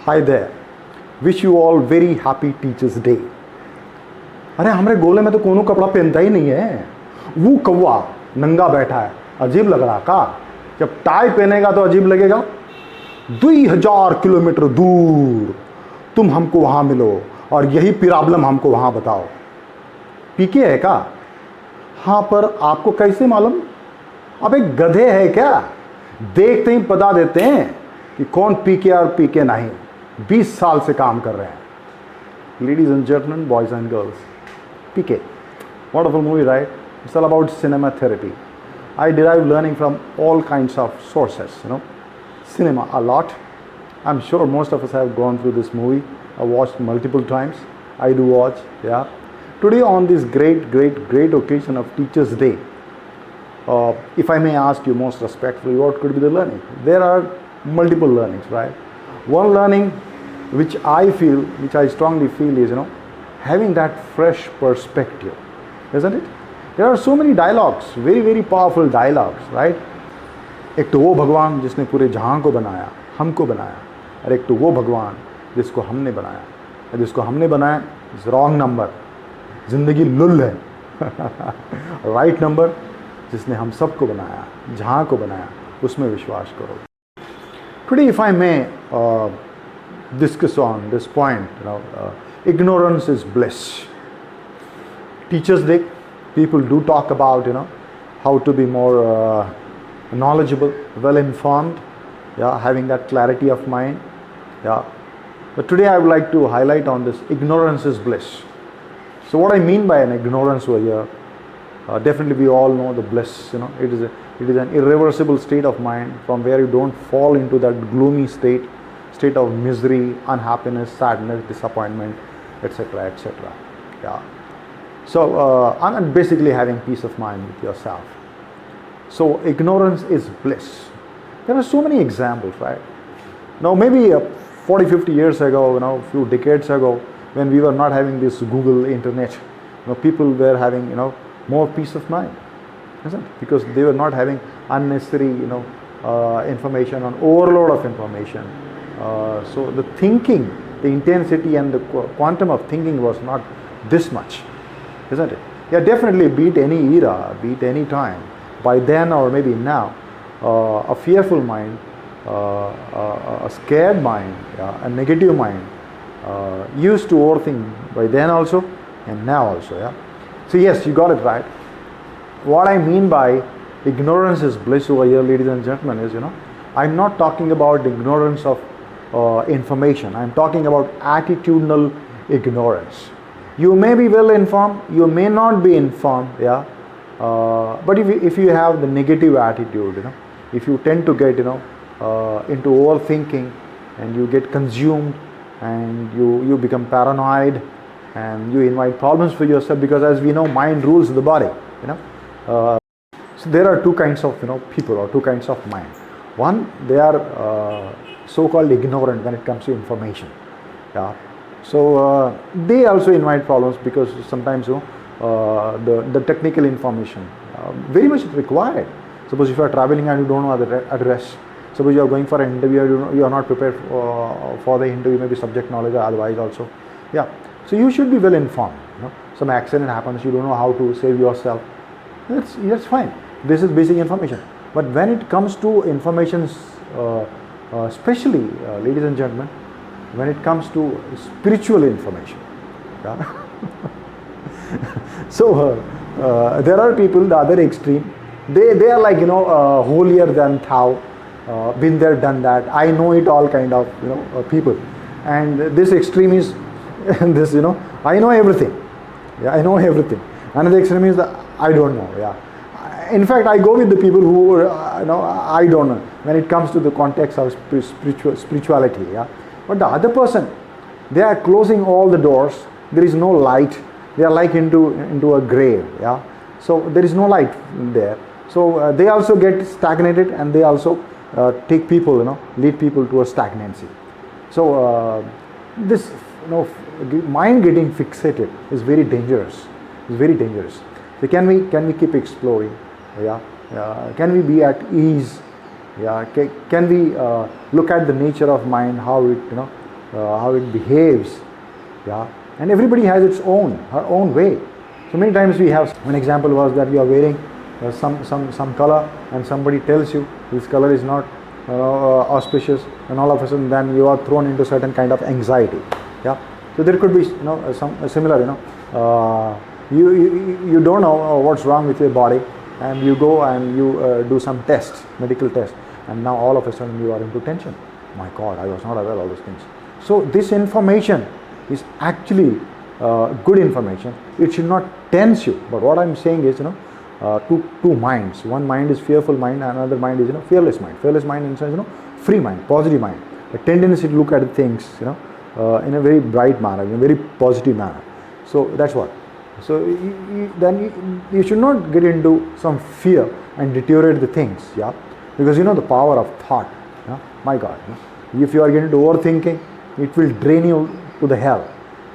Hi there. Wish you all very happy Teachers Day. अरे हमारे गोले में तो कोनो कपड़ा पहनता ही नहीं है. वो कौवा नंगा बैठा है, अजीब लग रहा का. जब टाई पहनेगा तो अजीब लगेगा. 2000 किलोमीटर दूर तुम हमको वहां मिलो और यही प्रॉब्लम हमको वहां बताओ. पीके है का? हाँ, पर आपको कैसे मालूम? अब एक गधे है क्या? देखते ही बता देते हैं कि कौन पीके और पीके नहीं. 20 साल से काम कर रहे हैं. Ladies and gentlemen, boys and girls, PK, wonderful movie, right? It's all about cinema therapy. I derive learning from all kinds of sources, cinema a lot. I'm sure most of us have gone through this movie. I watched multiple times. I do watch, yeah. Today on this great occasion of Teachers Day, if I may ask you most respectfully, what could be the learning? There are multiple learnings, right? One learning which I strongly feel is, having that fresh perspective, isn't it? There are so many dialogues, very powerful dialogues, right? एक तो वो भगवान जिसने पूरे जहां को बनाया, हमको बनाया, और एक तो वो भगवान जिसको हमने बनाया. जिसको हमने बनाया इज रॉन्ग नंबर. जिंदगी लुल है. राइट नंबर जिसने हम सबको बनाया, जहां को बनाया, उसमें विश्वास करो. Today, if I may discuss on this point, ignorance is bliss. Teachers Day, people do talk about, how to be more knowledgeable, well informed, yeah, having that clarity of mind, yeah. But today I would like to highlight on this: ignorance is bliss. So what I mean by an ignorance over here, definitely we all know the bliss. It is an irreversible state of mind from where you don't fall into that gloomy state of misery, unhappiness, sadness, disappointment, etc., etc. Yeah. So I'm basically having peace of mind with yourself. So ignorance is bliss. There are so many examples, right? Now maybe 40, 50 years ago, a few decades ago, when we were not having this Google internet, people were having, more peace of mind, isn't it? Because they were not having unnecessary, information, on overload of information. So the thinking, the intensity and the quantum of thinking was not this much, isn't it? Yeah, definitely beat any era, beat any time. By then or maybe now, a fearful mind, a scared mind, a negative mind, used to overthink by then also and now also. Yeah. So yes, you got it right. What I mean by ignorance is bliss over here, ladies and gentlemen, is, I'm not talking about ignorance of information. I'm talking about attitudinal ignorance. You may be well informed, you may not be informed, yeah. But if you have the negative attitude, if you tend to get, into overthinking, and you get consumed, and you become paranoid, and you invite problems for yourself, because as we know, mind rules the body. So there are two kinds of people, or two kinds of mind. One, they are so-called ignorant when it comes to information. Yeah. So they also invite problems, because sometimes the technical information very much required. Suppose if you are traveling and you don't know the address. Suppose you are going for an interview, you are not prepared for the interview, maybe subject knowledge or otherwise also. Yeah. So you should be well informed. Some accident happens, you don't know how to save yourself. That's fine. This is basic information. But when it comes to information, especially, ladies and gentlemen, when it comes to spiritual information, yeah? So there are people, the other extreme, they are like, holier than thou, been there, done that, I know it all kind of, people. And this extreme is this, I know everything. Yeah, I know everything. Another extreme is I don't know. Yeah. In fact, I go with the people who, I don't know when it comes to the context of spirituality. Yeah. But the other person, they are closing all the doors. There is no light. They are like into a grave. Yeah. So there is no light there. So they also get stagnated, and they also take people, lead people to a stagnancy. So this, mind getting fixated is very dangerous. It's very dangerous. So can we keep exploring? Yeah. Can we be at ease? Yeah. Can we look at the nature of mind, how it how it behaves. Yeah, and everybody has its own, her own way. So many times we have, one example was that you are wearing some color and somebody tells you this color is not auspicious, and all of a sudden then you are thrown into certain kind of anxiety. Yeah, so there could be some similar, you don't know what's wrong with your body, and you go and you do some tests, medical tests, and now all of a sudden you are into tension. My God, I was not aware of all those things. So this information is actually good information. It should not tense you. But what I'm saying is, two minds. One mind is fearful mind, and another mind is fearless mind. Fearless mind in sense, free mind, positive mind. A tendency to look at things, in a very bright manner, in a very positive manner. So that's what. So then you should not get into some fear and deteriorate the things, yeah, because the power of thought. Yeah? My God, if you are getting into overthinking, it will drain you to the hell.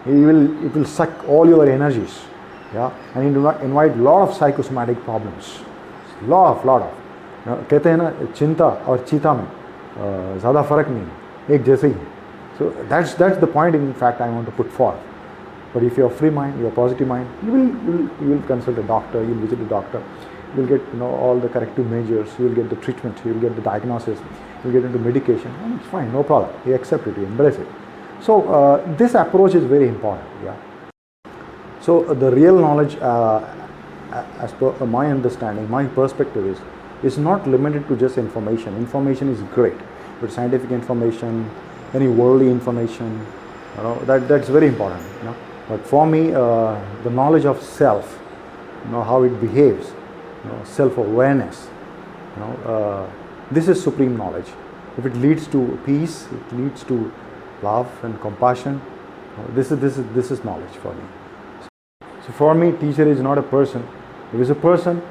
It will suck all your energies, yeah, and it will invite lot of psychosomatic problems. Lot of. कहते हैं ना, चिंता और चीता में ज़्यादा फर्क नहीं है, एक जैसे ही है. So that's the point in fact I want to put forth. But if you are free mind, you are positive mind, you will consult a doctor, you will visit a doctor, you will get all the corrective measures, you will get the treatment, you will get the diagnosis, you will get into medication, and it's fine, no problem. You accept it, you embrace it. So this approach is very important. Yeah. So the real knowledge, as per my understanding, my perspective is not limited to just information. Information is great, but scientific information, any worldly information, that's very important. But for me, the knowledge of self, how it behaves, self-awareness, this is supreme knowledge. If it leads to peace, it leads to love and compassion, this is knowledge for me. So for me, teacher is not a person. If it's a person,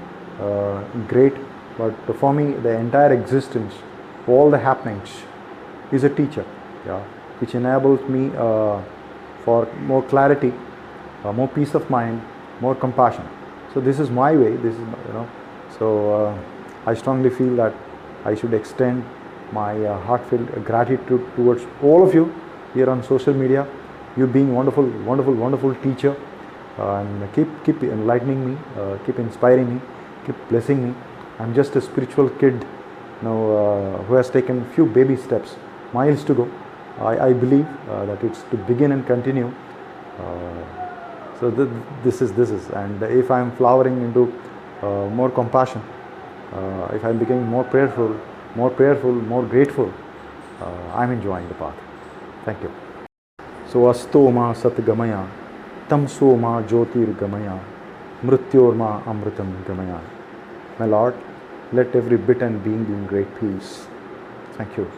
great, but for me, the entire existence, all the happenings, is a teacher, yeah, which enables me for more clarity, more peace of mind, more compassion. So this is my way. This is So I strongly feel that I should extend my heartfelt gratitude towards all of you here on social media. You being wonderful teacher, and keep enlightening me, keep inspiring me, keep blessing me. I'm just a spiritual kid, who has taken few baby steps, miles to go. I believe that it's to begin and continue. So this is, and if I'm flowering into more compassion, if I'm becoming more prayerful, more grateful, I'm enjoying the path. Thank you. So asto ma satgamaya, tamso ma jyotirgamaya, mrityorma amritam gamaya. My Lord, let every bit and being be in great peace. Thank you.